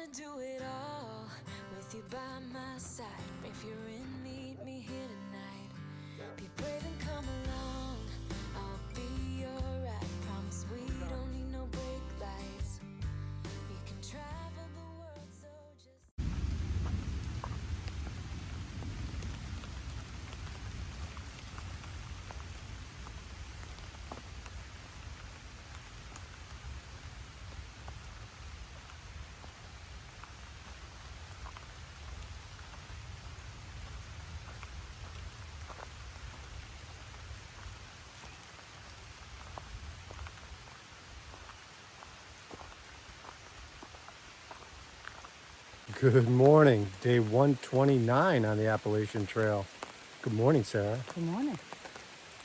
wanna do it all with you by my side. If you're in, meet me here tonight. Be brave and come along. I'll be your ride. Promise we don't need no brake lights. We can travel the world, so just. Good morning, day 129 on the Appalachian Trail. Good morning, Sarah. Good morning.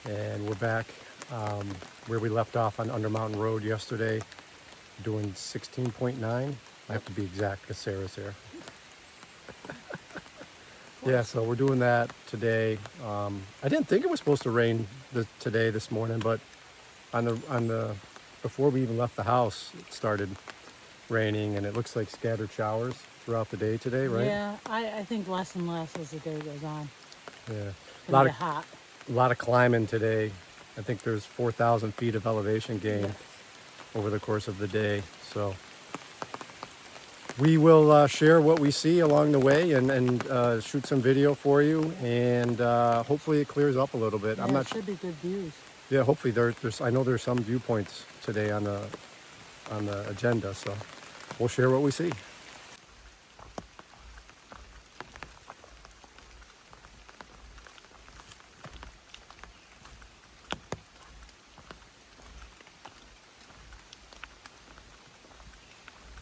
And we're back where we left off on Undermountain Road yesterday, doing 16.9. I have to be exact because Sarah's here. Yeah, so we're doing that today. I didn't think it was supposed to rain this morning, but on the before we even left the house, it started raining, and it looks like scattered showers throughout the day today, right? Yeah, I think less and less as the day goes on. Yeah. It's gonna get hot. A lot of climbing today. I think there's 4,000 feet of elevation gain Yes. over the course of the day. So we will share what we see along the way and shoot some video for you. And hopefully it clears up a little bit. Yeah, I'm not it should be good views. Yeah, hopefully there's. I know there's some viewpoints today on the agenda. So we'll share what we see.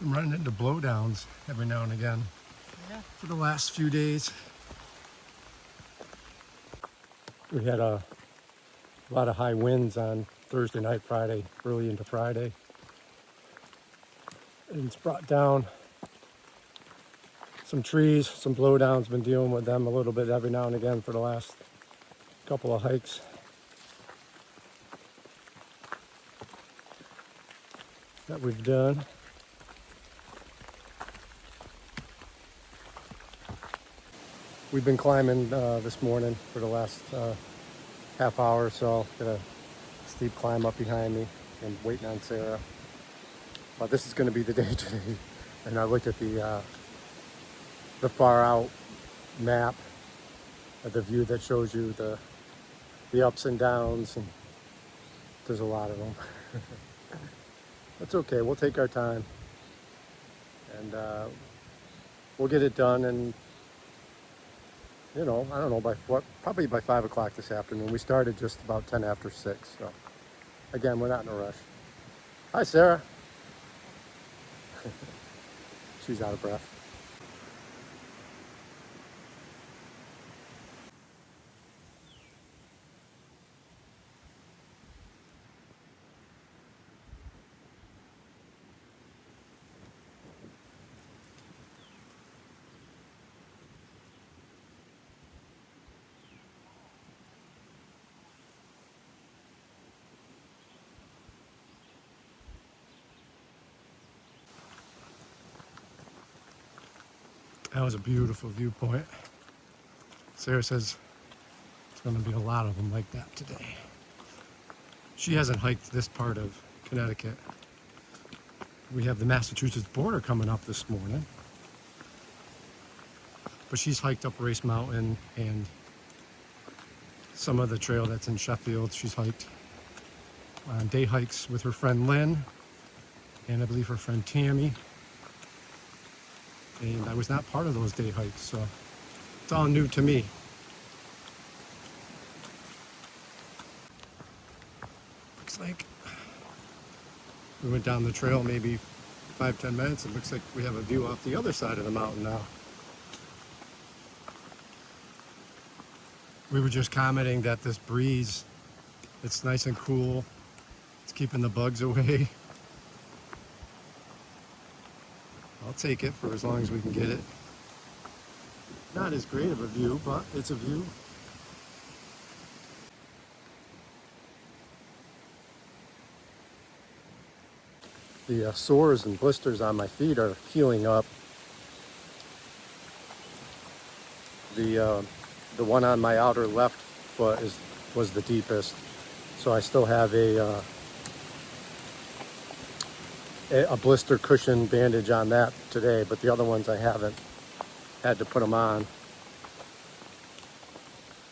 I'm running into blowdowns every now and again Yeah. for the last few days. We had a lot of high winds on Thursday night, Friday, early into Friday. And it's brought down some trees, some blowdowns. Been dealing with them a little bit every now and again for the last couple of hikes. That we've done. We've been climbing this morning for the last half hour or so. Got a steep climb up behind me. I'm waiting on Sarah. But this is going to be the day today. And I looked at the far out map of the view that shows you the ups and downs, and there's a lot of them. That's okay. We'll take our time, and we'll get it done. And I don't know, probably by 5 o'clock this afternoon. We started just about 10 after 6. So again, we're not in a rush. Hi, Sarah. She's out of breath. That was a beautiful viewpoint. Sarah says it's going to be a lot of them like that today. She hasn't hiked this part of Connecticut. We have the Massachusetts border coming up this morning. But she's hiked up Race Mountain and some of the trail that's in Sheffield. She's hiked on day hikes with her friend Lynn and I believe her friend Tammy. And I was not part of those day hikes, so it's all new to me. Looks like we went down the trail maybe 5-10 minutes. It looks like we have a view off the other side of the mountain now. We were just commenting that this breeze, it's nice and cool. It's keeping the bugs away. I'll take it for as long as we can get it. Not as great of a view, but it's a view. The sores and blisters on my feet are healing up. The one on my outer left foot was the deepest. So I still have a blister cushion bandage on that today, but the other ones I haven't had to put them on.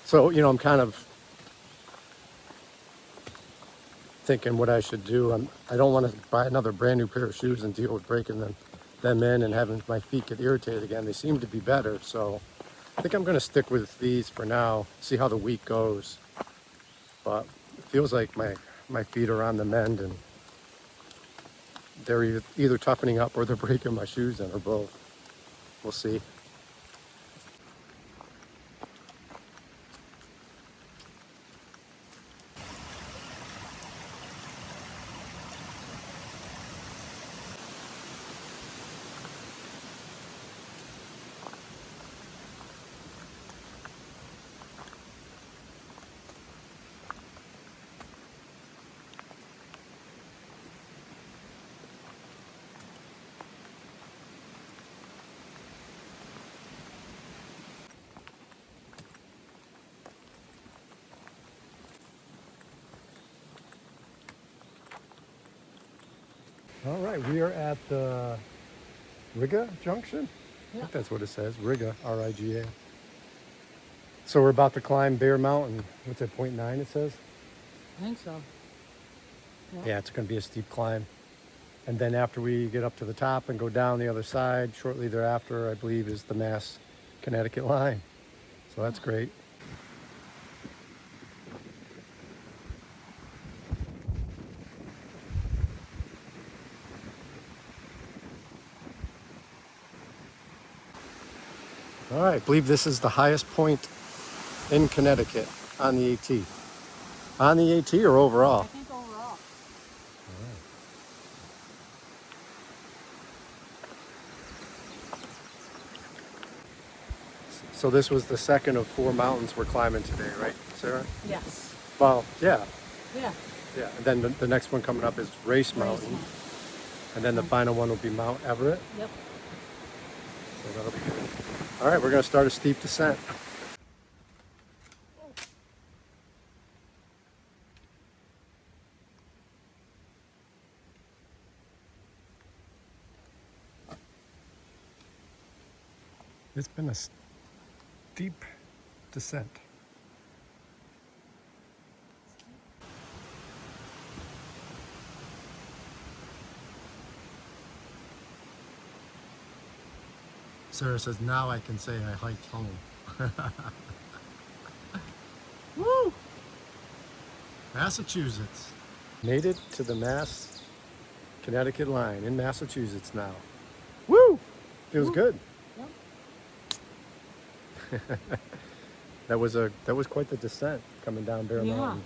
So, you know, I'm kind of thinking what I should do. I don't want to buy another brand new pair of shoes and deal with breaking them in and having my feet get irritated again. They seem to be better, so I think I'm going to stick with these for now, see how the week goes. But it feels like my feet are on the mend, and they're either toughening up or they're breaking my shoes in, or both. We'll see. All right, we are at the Riga Junction. I Yeah. think that's what it says, Riga, R-I-G-A. So we're about to climb Bear Mountain. What's that, 0.9 it says? I think so. Yeah, it's going to be a steep climb. And then after we get up to the top and go down the other side, shortly thereafter, I believe, is the Mass Connecticut line. So that's great. All right, I believe this is the highest point in Connecticut on the AT. On the AT or I overall? think overall. So this was the second of 4 mountains we're climbing today, right, Sarah? Yes. Well, yeah. Yeah. Yeah, and then the next one coming up is Race Mountain. And then the final one will be Mount Everett. Yep. So that'll be good. All right, we're going to start a steep descent. It's been a steep descent. Sarah says, now I can say I hiked home. Woo! Massachusetts. Made it to the Mass Connecticut line in Massachusetts now. Woo! Feels good. Yep. That was quite the descent coming down Bear Mountain.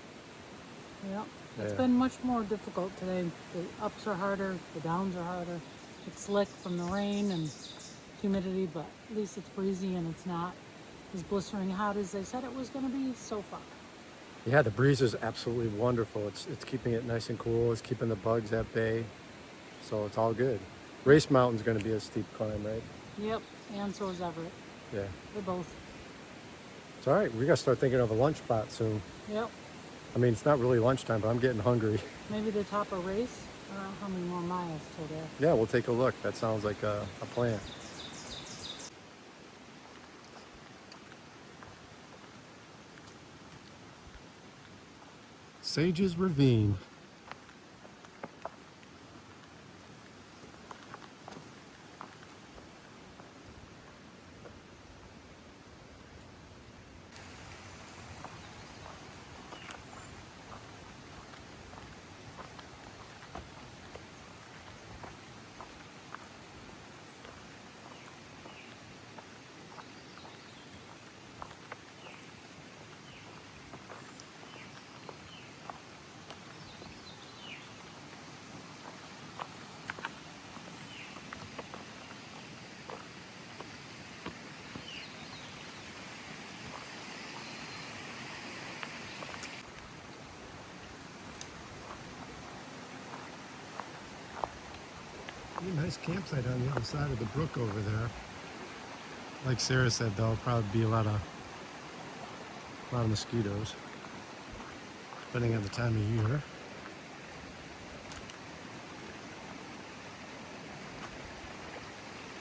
Yeah. It's Yeah. been much more difficult today. The ups are harder, the downs are harder. It's slick from the rain and humidity, but at least it's breezy and it's not as blistering hot as they said it was going to be so far. Yeah, the breeze is absolutely wonderful. It's keeping it nice and cool. It's keeping the bugs at bay. So it's all good. Race Mountain's going to be a steep climb, right? Yep, and so is Everett. Yeah. They're both. It's all right. We got to start thinking of a lunch spot soon. Yep. I mean, it's not really lunchtime, but I'm getting hungry. Maybe the top of Race. I don't know how many more miles till there. Yeah, we'll take a look. That sounds like a plan. Sages Ravine. Nice campsite on the other side of the brook over there. Like Sarah said, there'll probably be a lot of mosquitoes, depending on the time of year.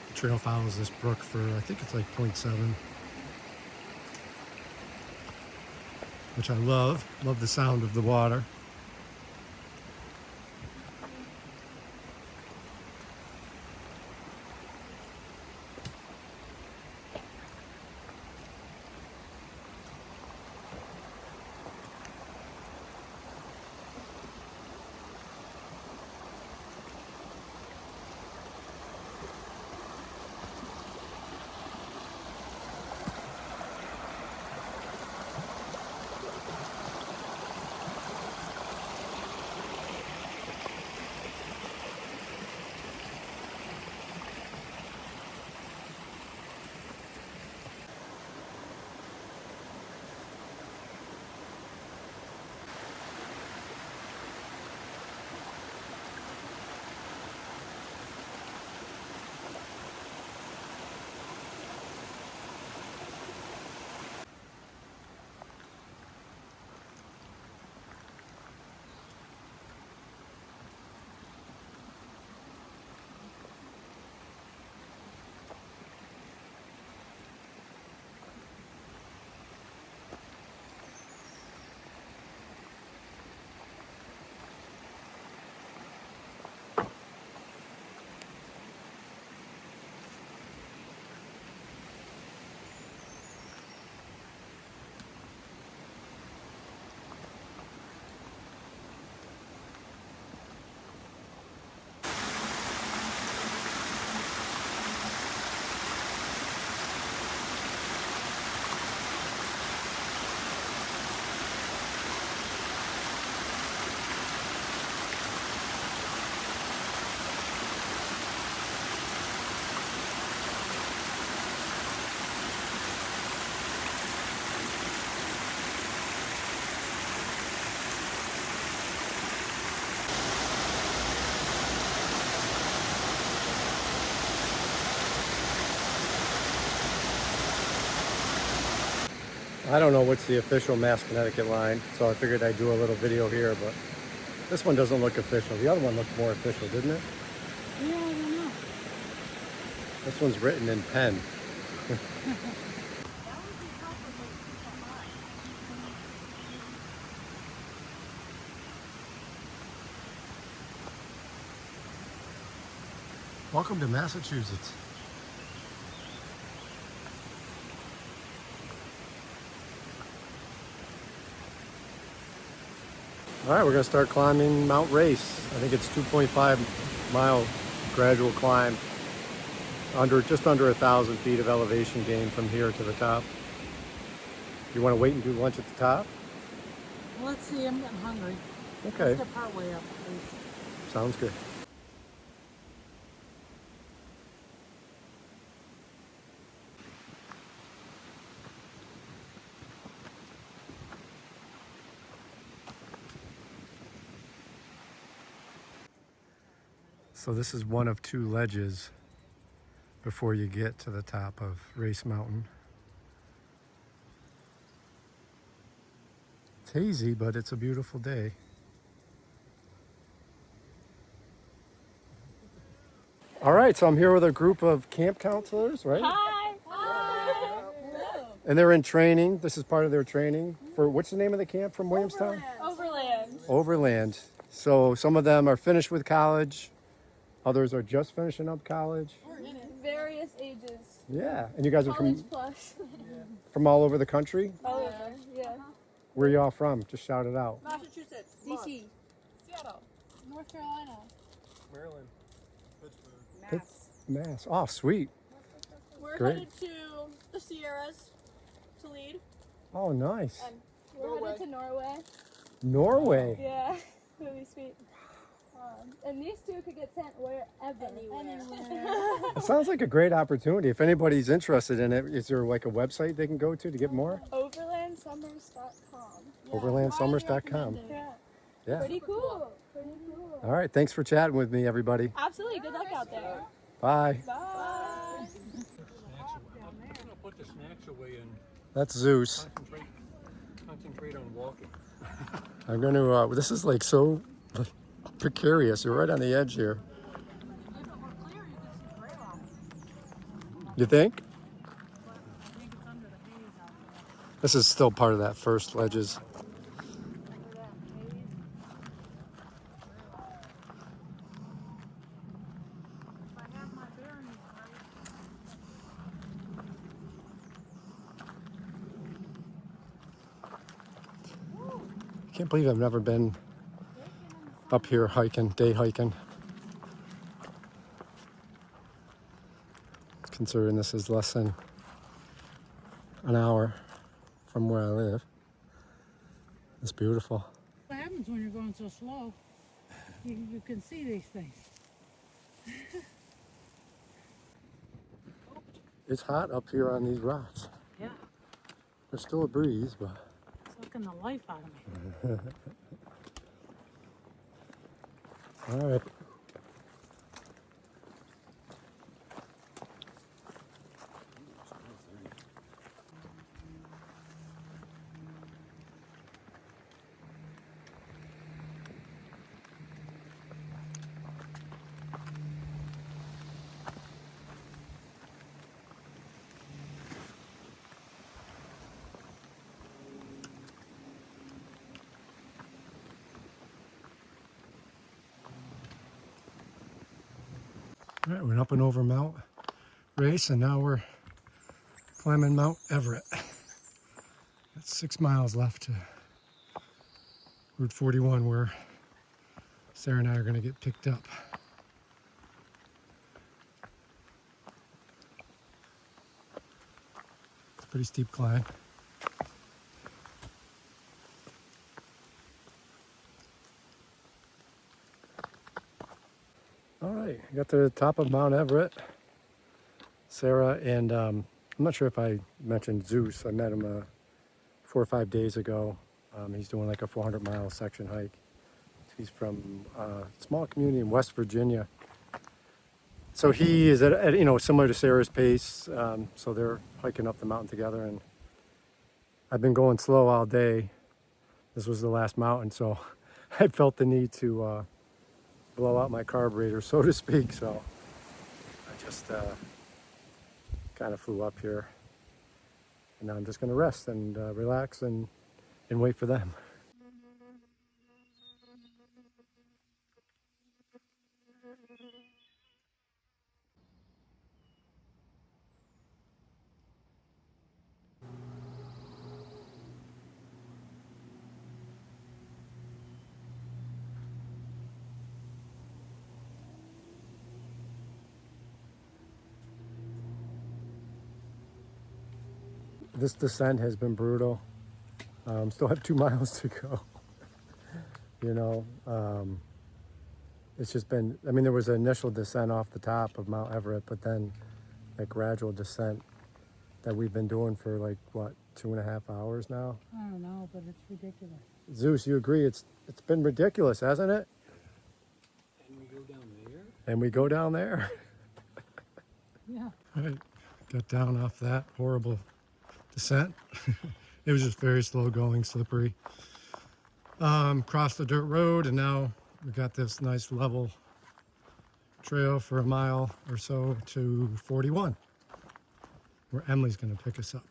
The trail follows this brook for, I think it's like 0.7, which I love. Love the sound of the water. I don't know what's the official Mass Connecticut line, so I figured I'd do a little video here, but this one doesn't look official. The other one looked more official, didn't it? Yeah, I don't know. This one's written in pen. Welcome to Massachusetts. All right, we're gonna start climbing Mount Race. I think it's 2.5 mile gradual climb, just under 1,000 feet of elevation gain from here to the top. You want to wait and do lunch at the top? Well, let's see. I'm getting hungry. Okay, Let's get part way up, please. sounds good. So this is one of two ledges before you get to the top of Race Mountain. It's hazy, but it's a beautiful day. All right, so I'm here with a group of camp counselors, right? Hi. Hi. And they're in training. This is part of their training for, what's the name of the camp from Williamstown? Overland. Overland. So some of them are finished with college. Others are just finishing up college. Various ages. Yeah. And you guys are College plus. from all over the country? All over. Yeah. Where are y'all from? Just shout it out. Massachusetts. DC. Seattle. North Carolina. Maryland. Mass. Oh, sweet. We're Great. headed to the Sierras to lead. Oh, nice. And we're headed to Norway. Norway. Yeah. Really sweet. And these two could get sent wherever. Anywhere. It sounds like a great opportunity. If anybody's interested in it, is there like a website they can go to get more? Overlandsummers.com. Overlandsummers.com. Yeah. Yeah. Pretty cool. Pretty cool. All right. Thanks for chatting with me, everybody. Absolutely. Good luck out there. Bye. Bye. way and That's Zeus. concentrate on walking. I'm going to, this is like so precarious. You're right on the edge here. If it were clear, you could see gray rock. You think? But I think it's under the haze out there. This is still part of that first ledges. Under that haze. Gray rock. If I have my bearings right. I can't believe I've never been up here hiking, day hiking. Considering this is less than an hour from where I live. It's beautiful. What happens when you're going so slow? You can see these things. It's hot up here on these rocks. Yeah, There's still a breeze, but sucking the life out of me. all right. All right, we're up and over Mount Race, and now we're climbing Mount Everett. That's 6 miles left to Route 41, where Sarah and I are going to get picked up. It's a pretty steep climb. All right, got to the top of Mount Everett. Sarah and I'm not sure if I mentioned Zeus. I met him 4 or 5 days ago. He's doing like a 400-mile section hike. He's from a small community in West Virginia. So he is at similar to Sarah's pace. So they're hiking up the mountain together, and I've been going slow all day. This was the last mountain, so I felt the need to blow out my carburetor, so to speak. So I just kind of flew up here, and now I'm just going to rest and relax and wait for them. This descent has been brutal. Still have 2 miles to go. It's just been, I mean, there was an initial descent off the top of Mount Everett, but then that gradual descent that we've been doing for like, what, 2.5 hours now? I don't know, but it's ridiculous. Zeus, you agree it's been ridiculous, hasn't it? And we go down there. And we go down there. Yeah. All right, got down off that horrible descent. It was just very slow going, slippery. Crossed the dirt road, and now we got this nice level trail for a mile or so to 41, where Emily's going to pick us up.